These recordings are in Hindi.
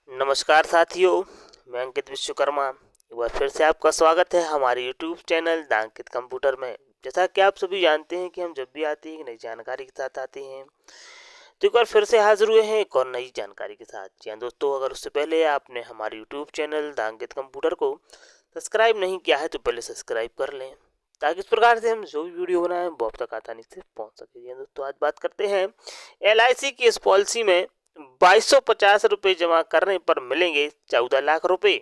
नमस्कार साथियों, मैं अंकित विश्वकर्मा। एक बार फिर से आपका स्वागत है हमारे YouTube channel the Ankit computer में। जैसा कि आप सभी जानते हैं कि हम जब भी आते हैं एक नई जानकारी के साथ आते हैं, तो एक बार फिर से हाजिर हुए हैं एक और नई जानकारी के साथ। जी हाँ दोस्तों, अगर उससे पहले आपने हमारे YouTube channel the Ankit computer को सब्सक्राइब नहीं किया है तो पहले सब्सक्राइब कर लें, ताकि इस प्रकार से हम जो भी वीडियो बनाएं वो आप तक आसानी से पहुंच सके। जी हाँ दोस्तों, आज बात करते हैं LIC की इस पॉलिसी में 2250 रुपये जमा करने पर मिलेंगे 14 लाख रुपए,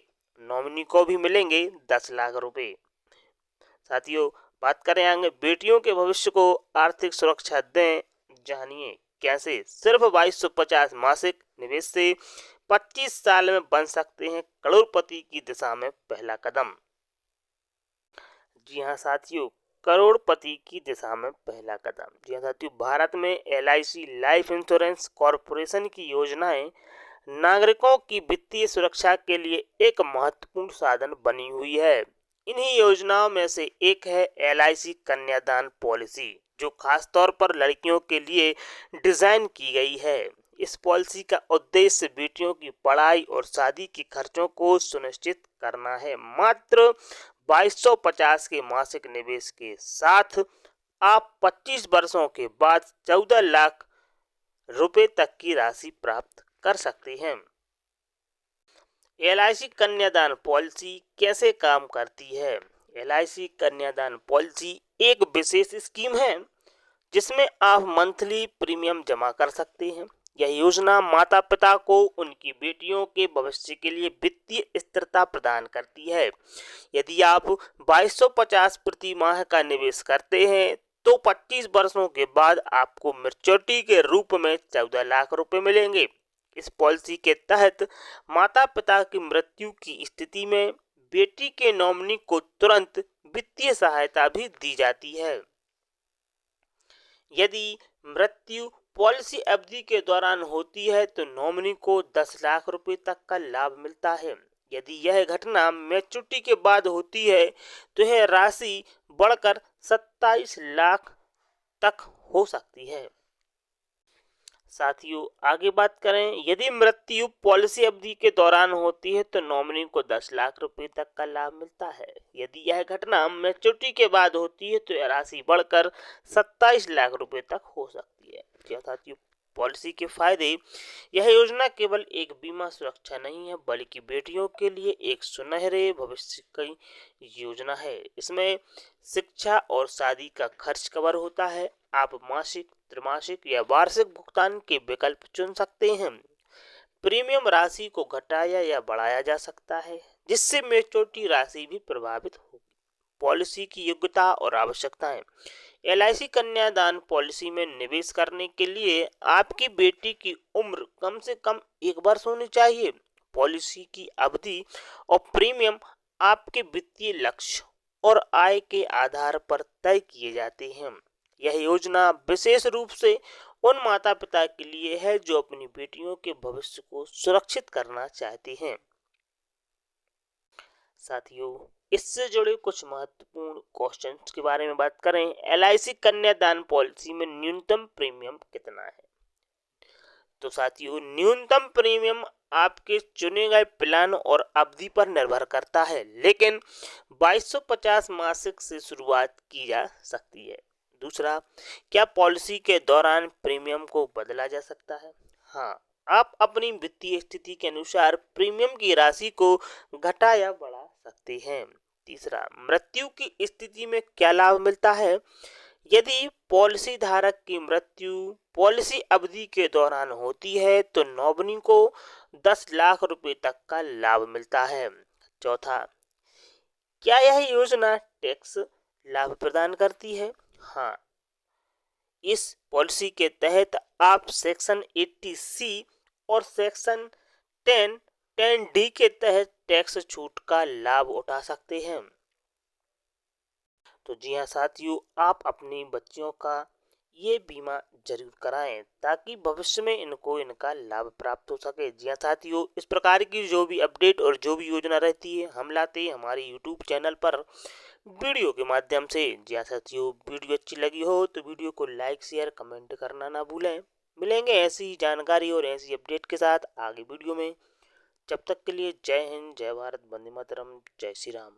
नॉमिनी को भी मिलेंगे 10 लाख रुपए। साथियों, बात करें आगे बेटियों के भविष्य को आर्थिक सुरक्षा दें, जानिए कैसे। सिर्फ 2250 मासिक निवेश से 25 साल में बन सकते हैं करोड़पति की दिशा में पहला कदम। जी हाँ साथियों, करोड़पति की दिशा में पहला कदम। जी हाँ साथियों, भारत में LIC लाइफ इंश्योरेंस कॉरपोरेशन की योजनाएं नागरिकों की वित्तीय सुरक्षा के लिए एक महत्वपूर्ण साधन बनी हुई है। इन्हीं योजनाओं में से एक है LIC कन्यादान पॉलिसी, जो खास तौर पर लड़कियों के लिए डिजाइन की गई है। इस पॉलिसी का उद्देश्य बेटियों की पढ़ाई और शादी के खर्चों को सुनिश्चित करना है। मात्र 2250 के मासिक निवेश के साथ आप 25 वर्षों के बाद 14 लाख रुपए तक की राशि प्राप्त कर सकते हैं। LIC कन्यादान पॉलिसी कैसे काम करती है? LIC कन्यादान पॉलिसी एक विशेष स्कीम है जिसमें आप मंथली प्रीमियम जमा कर सकते हैं। यह योजना माता पिता को उनकी बेटियों के भविष्य के लिए वित्तीय स्थिरता प्रदान करती है। यदि आप 2250 प्रति माह का निवेश करते हैं तो 25 वर्षों के बाद आपको मैच्योरिटी के रूप में 14 लाख रुपए मिलेंगे। इस पॉलिसी के तहत माता पिता की मृत्यु की स्थिति में बेटी के नॉमिनी को तुरंत वित्तीय सहायता भी दी जाती है। यदि मृत्यु पॉलिसी अवधि के दौरान होती है तो नॉमिनी को 10 लाख रुपए तक का लाभ मिलता है। यदि यह घटना मैच्योरिटी के बाद होती है तो यह राशि बढ़कर 27 लाख तक हो सकती है। साथियों, आगे बात करें, यदि मृत्यु पॉलिसी अवधि के दौरान होती है तो नॉमिनी को 10 लाख रुपए तक का लाभ मिलता है। यदि यह घटना मैच्योरिटी के बाद होती है तो यह राशि बढ़कर 27 लाख रुपए तक हो सकती है। क्या साथियों, पॉलिसी के फायदे। यह योजना केवल एक बीमा सुरक्षा नहीं है बल्कि बेटियों के लिए एक सुनहरे भविष्य की योजना है। इसमें शिक्षा और शादी का खर्च कवर होता है। आप मासिक, त्रैमासिक या वार्षिक भुगतान के विकल्प चुन सकते हैं। प्रीमियम राशि को घटाया या बढ़ाया जा सकता है जिससे मैच्योरिटी राशि भी प्रभावित होगी। पॉलिसी की योग्यता और आवश्यकताएं। LIC कन्यादान पॉलिसी में निवेश करने के लिए आपकी बेटी की उम्र कम से कम 1 वर्ष होनी चाहिए। पॉलिसी की अवधि और प्रीमियम आपके वित्तीय लक्ष्य और आय के आधार पर तय किए जाते हैं। यह योजना विशेष रूप से उन माता पिता के लिए है जो अपनी बेटियों के भविष्य को सुरक्षित करना चाहते हैं। साथियों, इससे जुड़े कुछ महत्वपूर्ण क्वेश्चंस के बारे में बात करें। LIC कन्यादान पॉलिसी में न्यूनतम प्रीमियम कितना है? तो साथियों, न्यूनतम प्रीमियम आपके चुने गए प्लान और अवधि पर निर्भर करता है, लेकिन 2250 मासिक से शुरुआत की जा सकती है। दूसरा, क्या पॉलिसी के दौरान प्रीमियम को बदला जा सकता है? हाँ, आप अपनी वित्तीय स्थिति के अनुसार प्रीमियम की राशि को घटा या बढ़ा सकते हैं। तीसरा, मृत्यु की स्थिति में क्या लाभ मिलता है? यदि पॉलिसी धारक की मृत्यु पॉलिसी अवधि के दौरान होती है तो नॉमिनी को 10 लाख रुपए तक का लाभ मिलता है। चौथा, क्या यह योजना टैक्स लाभ प्रदान करती है? हाँ, इस पॉलिसी के तहत आप सेक्शन 80C और सेक्शन 10D के तहत टैक्स छूट का लाभ उठा सकते हैं। तो जी हाँ साथियों, आप अपनी बच्चियों का ये बीमा जरूर कराएं ताकि भविष्य में इनको इनका लाभ प्राप्त हो सके। जी हाँ साथियों, इस प्रकार की जो भी अपडेट और जो भी योजना रहती है हम लाते हैं हमारे यूट्यूब चैनल पर वीडियो के माध्यम से। जी हाँ साथियों, वीडियो अच्छी लगी हो तो वीडियो को लाइक, शेयर, कमेंट करना ना भूलें। मिलेंगे ऐसी जानकारी और ऐसी अपडेट के साथ आगे वीडियो में। जब तक के लिए जय हिंद, जय भारत, वंदे मातरम, जय श्री राम।